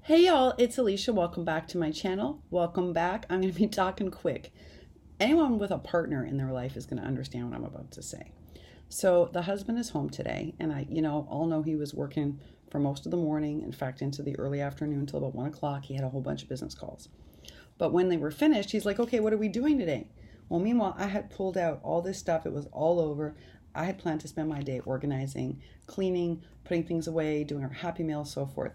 Hey y'all, it's Alicia. Welcome back to my channel. Welcome back. I'm going to be talking quick. Anyone with a partner in their life is going to understand what I'm about to say. So the husband is home today, and I all know he was working for most of the morning, in fact, into the early afternoon until about 1 o'clock. He had a whole bunch of business calls. But when they were finished, he's like, okay, what are we doing today? Well, meanwhile, I had pulled out all this stuff. It was all over. I had planned to spend my day organizing, cleaning, putting things away, doing our happy meal, so forth.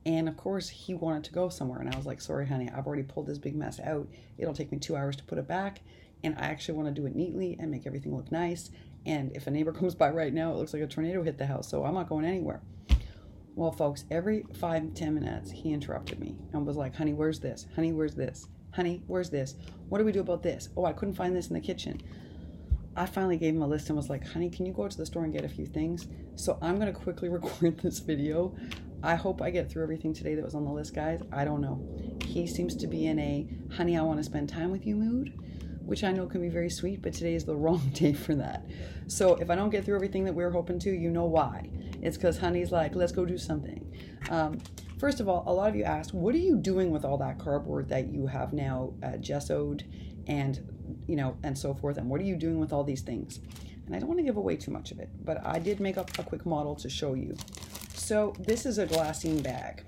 And of course, he wanted to go somewhere. And I was like, sorry, honey, I've already pulled this big mess out. It'll take me 2 hours to put it back. And I actually want to do it neatly and make everything look nice. And if a neighbor comes by right now, it looks like a tornado hit the house. So I'm not going anywhere. Well, folks, every 5-10 minutes, he interrupted me and was like, honey, where's this? Honey, where's this? Honey, where's this? What do we do about this? Oh, I couldn't find this in the kitchen. I finally gave him a list and was like, honey, can you go to the store and get a few things? So I'm going to quickly record this video. I hope I get through everything today that was on the list, guys. I don't know. He seems to be in a, honey, I want to spend time with you mood, which I know can be very sweet, but today is the wrong day for that. So if I don't get through everything that we're hoping to, you know why. It's because honey's like, let's go do something. First of all, a lot of you asked, what are you doing with all that cardboard that you have now gessoed and so forth, and what are you doing with all these things? And I don't want to give away too much of it, but I did make up a quick model to show you. So this is a glassine bag,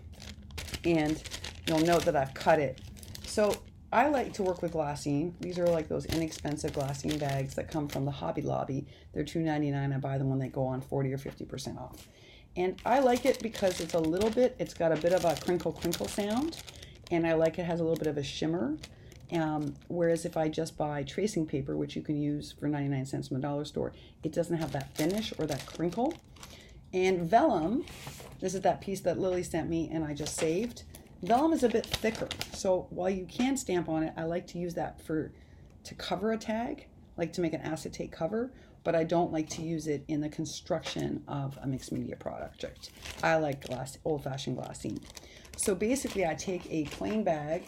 and you'll note that I've cut it. So I like to work with glassine. These are like those inexpensive glassine bags that come from the Hobby Lobby. They're $2.99. I buy them when they go on 40 or 50% off. And I like it because it's got a bit of a crinkle sound, and I like it has a little bit of a shimmer. Whereas if I just buy tracing paper, which you can use for 99 cents from the dollar store, it doesn't have that finish or that crinkle. And vellum, this is that piece that Lily sent me and I just saved. Vellum is a bit thicker. So while you can stamp on it, I like to use that to cover a tag, like to make an acetate cover, but I don't like to use it in the construction of a mixed media project. I like old-fashioned glassine. So basically I take a plain bag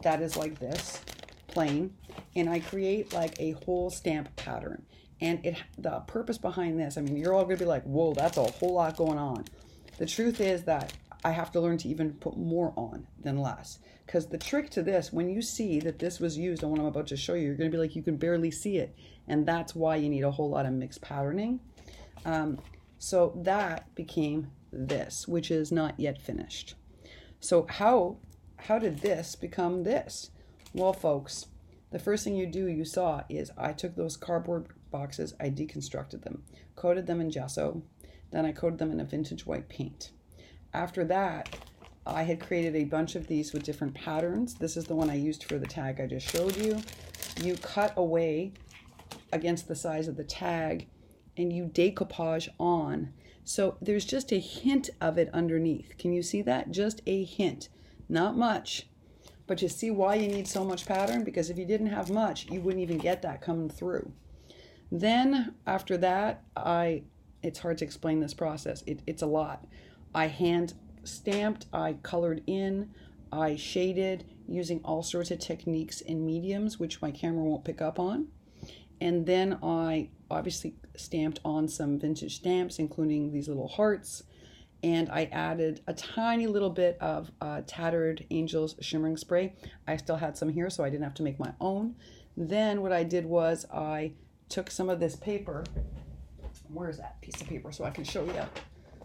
that is like this, plain, and I create like a whole stamp pattern. And the purpose behind this, I mean, you're all gonna be like, whoa, that's a whole lot going on. The truth is that I have to learn to even put more on than less. Because the trick to this, when you see that this was used on what I'm about to show you, you're gonna be like, you can barely see it. And that's why you need a whole lot of mixed patterning. So that became this, which is not yet finished. So how did this become this? Well, folks, the first thing you saw is I took those cardboard boxes, I deconstructed them, coated them in gesso, then I coated them in a vintage white paint. After that, I had created a bunch of these with different patterns. This is the one I used for the tag I just showed you. You cut away against the size of the tag and you decoupage on. So there's just a hint of it underneath. Can you see that? Just a hint. Not much, but you see why you need so much pattern? Because if you didn't have much, you wouldn't even get that coming through. Then after that, it's hard to explain this process. It's a lot. I hand stamped, I colored in, I shaded using all sorts of techniques and mediums, which my camera won't pick up on. And then I obviously stamped on some vintage stamps, including these little hearts. And I added a tiny little bit of Tattered Angels shimmering spray. I still had some here, so I didn't have to make my own. Then what I did was I took some of this paper. Where's that piece of paper so I can show you?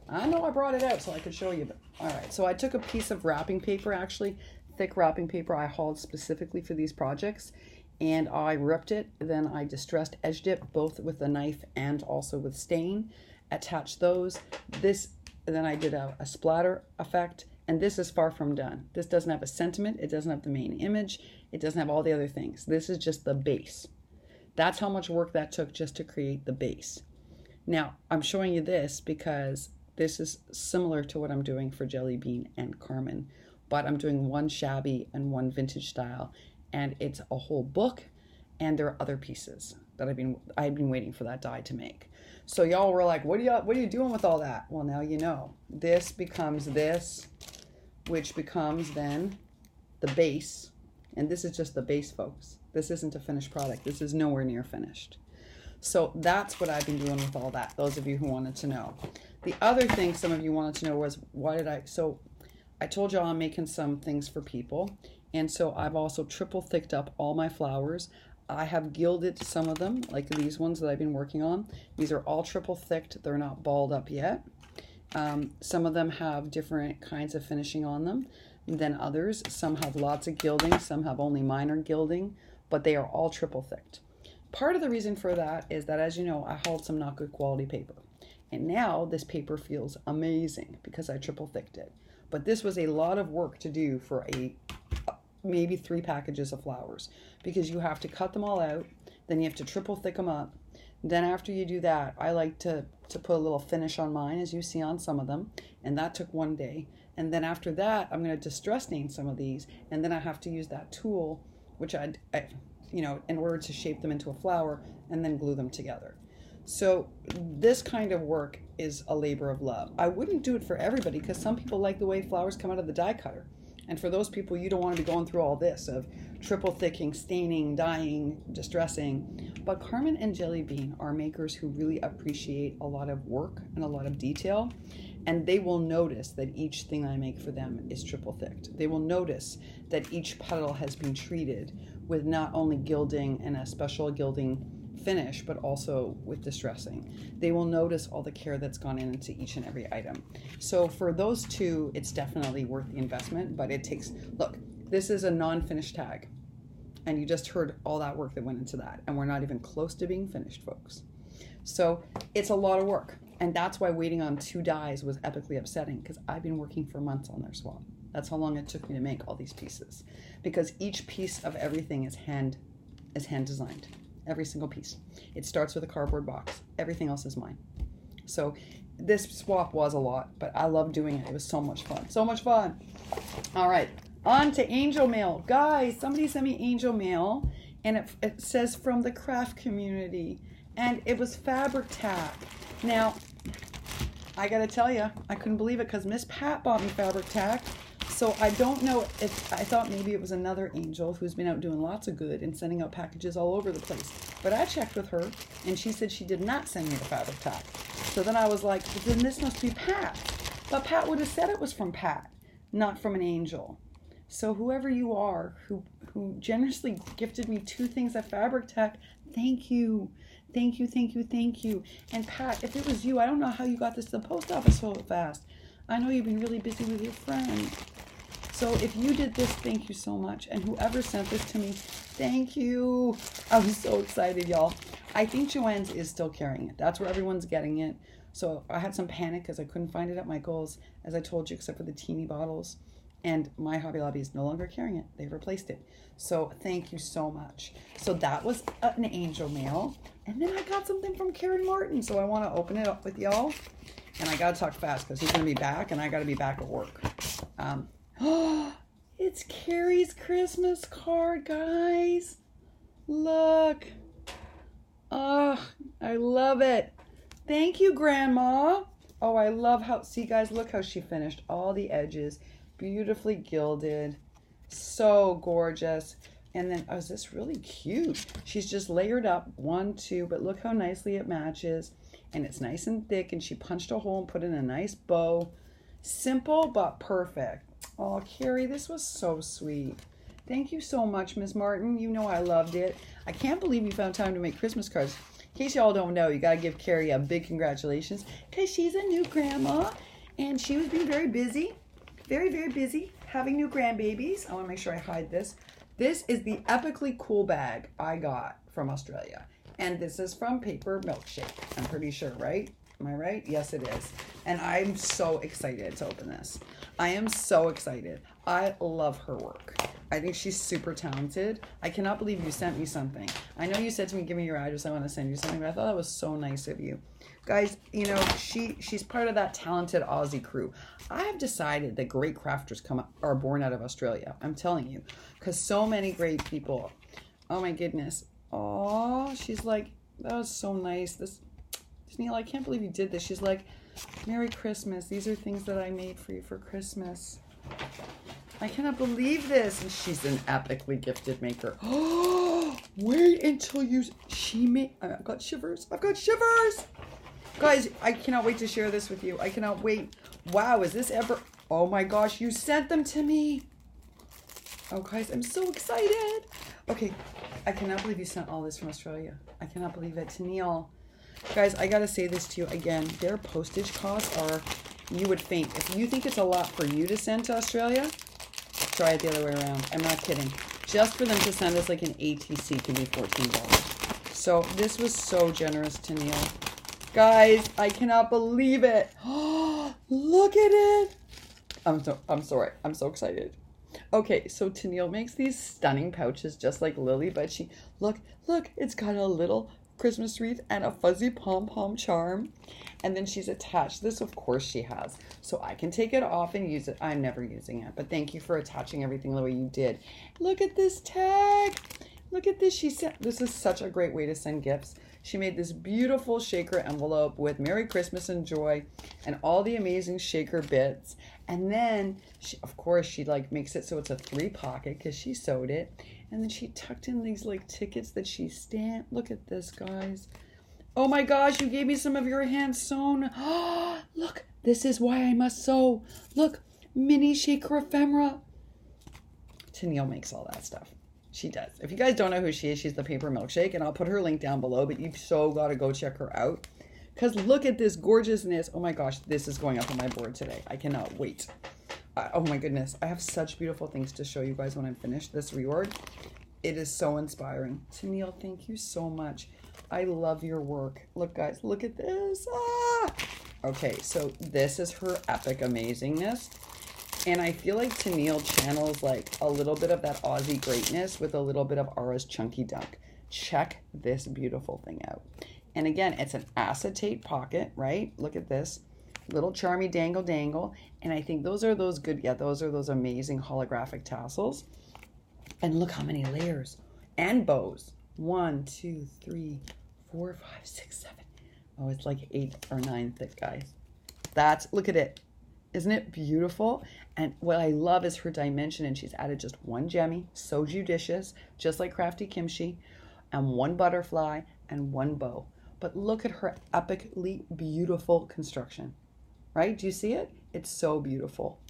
I know I brought it out so I could show you, but all right. So I took a piece of wrapping paper, actually thick wrapping paper I hauled specifically for these projects, and I ripped it. Then I distressed edged it both with a knife and also with stain. Attached those. And then I did a splatter effect, and this is far from done. This doesn't have a sentiment, it doesn't have the main image, it doesn't have all the other things. This is just the base. That's how much work that took just to create the base. Now, I'm showing you this because this is similar to what I'm doing for Jelly Bean and Carmen, but I'm doing one shabby and one vintage style, and it's a whole book, and there are other pieces that I've been waiting for that die to make. So y'all were like, what are you doing with all that? Well, now you know. This becomes this, which becomes then the base. And this is just the base, folks. This isn't a finished product. This is nowhere near finished. So that's what I've been doing with all that, those of you who wanted to know. The other thing some of you wanted to know was, I told y'all I'm making some things for people. And so I've also triple thicked up all my flowers. I have gilded some of them, like these ones that I've been working on. These are all triple thicked. They're not balled up yet. Some of them have different kinds of finishing on them than others. Some have lots of gilding, some have only minor gilding, but they are all triple thicked. Part of the reason for that is that, as you know, I hauled some not good quality paper. And now this paper feels amazing because I triple thicked it. But this was a lot of work to do for maybe 3 packages of flowers, because you have to cut them all out, then you have to triple thick them up. Then after you do that, I like to put a little finish on mine, as you see on some of them, and that took 1 day. And then after that, I'm going to distress stain some of these, and then I have to use that tool, which I in order to shape them into a flower and then glue them together. So this kind of work is a labor of love. I wouldn't do it for everybody, because some people like the way flowers come out of the die cutter. And for those people, you don't want to be going through all this of triple thicking, staining, dyeing, distressing. But Carmen and Jelly Bean are makers who really appreciate a lot of work and a lot of detail. And they will notice that each thing I make for them is triple thicked. They will notice that each petal has been treated with not only gilding and a special gilding finish, but also with distressing. They will notice all the care that's gone into each and every item. So for those two, it's definitely worth the investment, but it takes, look, this is a non-finished tag, and you just heard all that work that went into that, and we're not even close to being finished, folks. So it's a lot of work, and that's why waiting on 2 dies was epically upsetting, because I've been working for months on their swap. That's how long it took me to make all these pieces, because each piece of everything is hand designed. Every single piece. It starts with a cardboard box. Everything else is mine. So this swap was a lot, but I love doing it. It was so much fun. So much fun. All right, on to angel mail. Guys, somebody sent me angel mail, and it says from the craft community, and it was fabric tack. Now, I gotta tell you, I couldn't believe it, because Miss Pat bought me fabric tack. So I don't know if, I thought maybe it was another angel who's been out doing lots of good and sending out packages all over the place. But I checked with her, and she said she did not send me the fabric tack. So then I was like, well, then this must be Pat. But Pat would have said it was from Pat, not from an angel. So whoever you are who generously gifted me 2 things of fabric tack, thank you. Thank you, thank you, thank you. And Pat, if it was you, I don't know how you got this to the post office so fast. I know you've been really busy with your friend. So if you did this, thank you so much. And whoever sent this to me, thank you. I was so excited, y'all. I think Joanne's is still carrying it. That's where everyone's getting it. So I had some panic because I couldn't find it at Michael's, as I told you, except for the teeny bottles. And my Hobby Lobby is no longer carrying it. They've replaced it. So thank you so much. So that was an angel mail. And then I got something from Carrie Martin. So I want to open it up with y'all. And I got to talk fast because he's going to be back, and I got to be back at work. Oh, it's Carrie's Christmas card, guys. Look. Oh, I love it. Thank you, Grandma. Oh, I love how, see guys, look how she finished all the edges. Beautifully gilded. So gorgeous. And then, oh, is this really cute? She's just layered up 1, 2, but look how nicely it matches. And it's nice and thick, and she punched a hole and put in a nice bow. Simple, but perfect. Oh, Carrie, this was so sweet. Thank you so much, Miss Martin. You know I loved it. I can't believe you found time to make Christmas cards. In case y'all don't know, you got to give Carrie a big congratulations, because she's a new grandma, and she was being very busy, very, very busy, having new grandbabies. I want to make sure I hide this. This is the epically cool bag I got from Australia. And this is from Paper Milkshake. I'm pretty sure, right? Am I right? Yes, it is. And I'm so excited to open this. I am so excited. I love her work. I think she's super talented. I cannot believe you sent me something. I know you said to me, give me your address, I want to send you something, but I thought that was so nice of you. Guys, you know, she's part of that talented Aussie crew. I have decided that great crafters are born out of Australia. I'm telling you. Because so many great people. Oh my goodness. Oh, she's like, that was so nice. Tenille, I can't believe you did this. She's like, Merry Christmas. These are things that I made for you for Christmas. I cannot believe this. And she's an epically gifted maker. Oh, wait until I've got shivers. I've got shivers. Guys, I cannot wait to share this with you. I cannot wait. Wow, is this ever? Oh my gosh, you sent them to me. Oh guys, I'm so excited. Okay, I cannot believe you sent all this from Australia. I cannot believe it. Tenille. Guys, I gotta say this to you again. Their postage costs are, you would faint. If you think it's a lot for you to send to Australia, try it the other way around. I'm not kidding. Just for them to send us like an ATC can be $14. So this was so generous, Tenille. Guys, I cannot believe it. Oh, look at it. I'm sorry. I'm so excited. Okay, so Tenille makes these stunning pouches just like Lily, but she, look, it's got a little Christmas wreath and a fuzzy pom-pom charm. And then she's attached this, of course she has. So I can take it off and use it. I'm never using it, but thank you for attaching everything the way you did. Look at this tag. Look at this. She said this is such a great way to send gifts. She made this beautiful shaker envelope with Merry Christmas and Joy and all the amazing shaker bits. And then, she, of course, she like makes it so it's a 3-pocket because she sewed it. And then she tucked in these like tickets that she stamped. Look at this, guys. Oh my gosh, you gave me some of your hand sewn. Oh, look, this is why I must sew. Look, mini shaker ephemera. Tenille makes all that stuff. She does. If you guys don't know who she is, she's the Paper Milkshake, and I'll put her link down below, but you've so got to go check her out. Because look at this gorgeousness. Oh my gosh, this is going up on my board today. I cannot wait. Oh my goodness. I have such beautiful things to show you guys when I'm finished this reorg. It is so inspiring. Tenille, thank you so much. I love your work. Look, guys, look at this. Ah! Okay, so this is her epic amazingness. And I feel like Tenille channels like a little bit of that Aussie greatness with a little bit of Ara's chunky dunk. Check this beautiful thing out. And again, it's an acetate pocket, right? Look at this. Little charmy dangle dangle. And I think those are those good, yeah, those are those amazing holographic tassels. And look how many layers. And bows. 1, 2, 3, 4, 5, 6, 7. Oh, it's like 8 or 9 thick, guys. That's, look at it. Isn't it beautiful? And what I love is her dimension, and she's added just 1 gemmy, so judicious, just like Crafty Kimchi, and 1 butterfly and 1 bow. But look at her epically beautiful construction, right? Do you see it? It's so beautiful.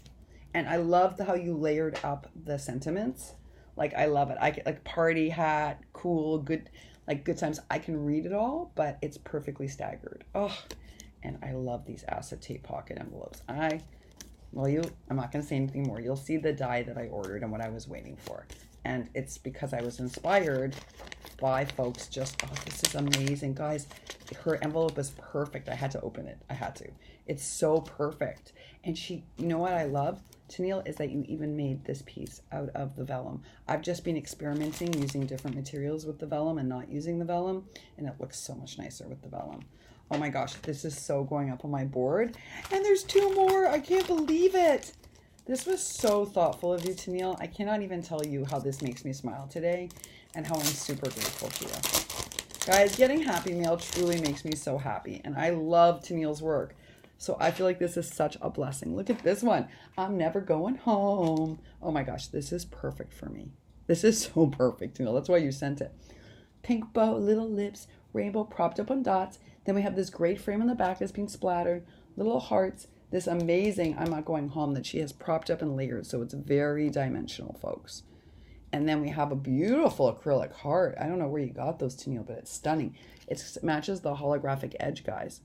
And I love how you layered up the sentiments. Like, I love it. I get like party hat, cool, good, like good times. I can read it all, but it's perfectly staggered. Oh, and I love these acetate pocket envelopes. I'm not going to say anything more. You'll see the die that I ordered and what I was waiting for. And it's because I was inspired by folks just, oh, this is amazing. Guys, her envelope is perfect. I had to open it. I had to. It's so perfect. And she, you know what I love, Tenille, is that you even made this piece out of the vellum. I've just been experimenting using different materials with the vellum and not using the vellum. And it looks so much nicer with the vellum. Oh my gosh, this is so going up on my board. And there's 2 more. I can't believe it. This was so thoughtful of you, Tenille. I cannot even tell you how this makes me smile today and how I'm super grateful to you. Guys, getting Happy Mail truly makes me so happy. And I love Tenille's work. So I feel like this is such a blessing. Look at this one. I'm never going home. Oh my gosh, this is perfect for me. This is so perfect, Tenille. That's why you sent it. Pink bow, little lips, rainbow propped up on dots. Then we have this great frame on the back that's being splattered, little hearts, this amazing I'm not going home that she has propped up and layered, so it's very dimensional, folks. And then we have a beautiful acrylic heart. I don't know where you got those, Tenille, but it's stunning. It matches the holographic edge, guys.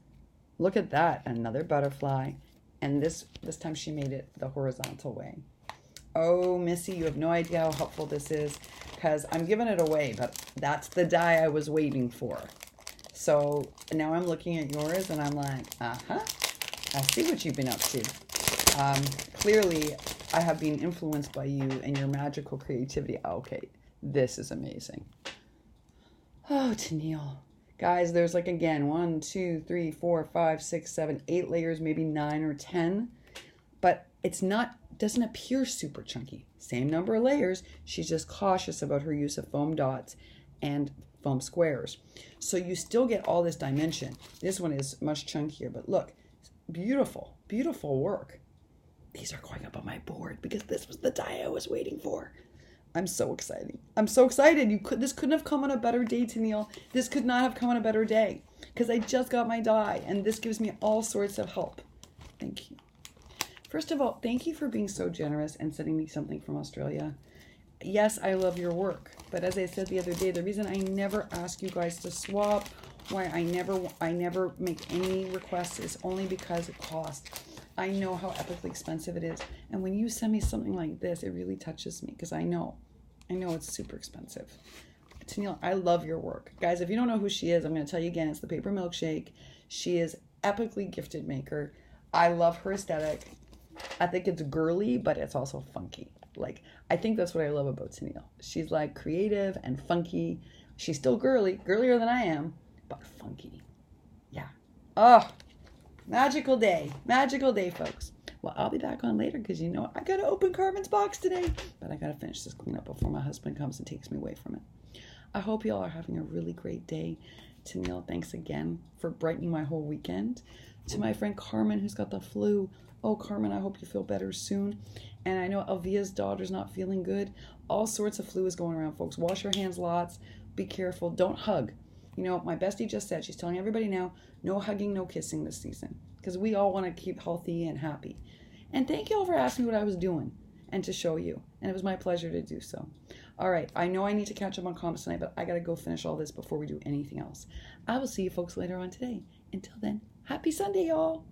Look at that, another butterfly. And this time she made it the horizontal way. Oh, Missy, you have no idea how helpful this is because I'm giving it away, but that's the die I was waiting for. So now I'm looking at yours and I'm like, I see what you've been up to. Clearly, I have been influenced by you and your magical creativity. Okay, this is amazing. Oh, Tenille. Guys, there's like, again, 1, 2, 3, 4, 5, 6, 7, 8 layers, maybe 9 or 10. But it's not, doesn't appear super chunky. Same number of layers. She's just cautious about her use of foam dots and foam squares. So you still get all this dimension. This one is much chunkier, but look, beautiful, beautiful work. These are going up on my board because this was the die I was waiting for. I'm so excited. I'm so excited. This couldn't have come on a better day, Tenille. This could not have come on a better day because I just got my die and this gives me all sorts of help. Thank you. First of all, thank you for being so generous and sending me something from Australia. Yes, I love your work, but as I said the other day, the reason I never ask you guys to swap, why I never make any requests is only because it costs. I know how epically expensive it is, and when you send me something like this, it really touches me because I know it's super expensive. Tenille, I love your work. Guys, if you don't know who she is, I'm going to tell you again, it's the Paper Milkshake. She is epically gifted maker. I love her aesthetic. I think it's girly, but it's also funky. Like, I think that's what I love about Tenille. She's like creative and funky. She's still girlier than I am, but funky. Yeah. Oh, magical day, folks. Well, I'll be back on later because I got to open Carmen's box today, but I got to finish this cleanup before my husband comes and takes me away from it. I hope y'all are having a really great day. Tenille, thanks again for brightening my whole weekend. To my friend Carmen, who's got the flu. Oh, Carmen, I hope you feel better soon. And I know Alvia's daughter's not feeling good. All sorts of flu is going around, folks. Wash your hands lots. Be careful. Don't hug. My bestie just said, she's telling everybody now, no hugging, no kissing this season. Because we all want to keep healthy and happy. And thank you all for asking me what I was doing and to show you. And it was my pleasure to do so. All right, I know I need to catch up on comments tonight, but I got to go finish all this before we do anything else. I will see you folks later on today. Until then, happy Sunday, y'all.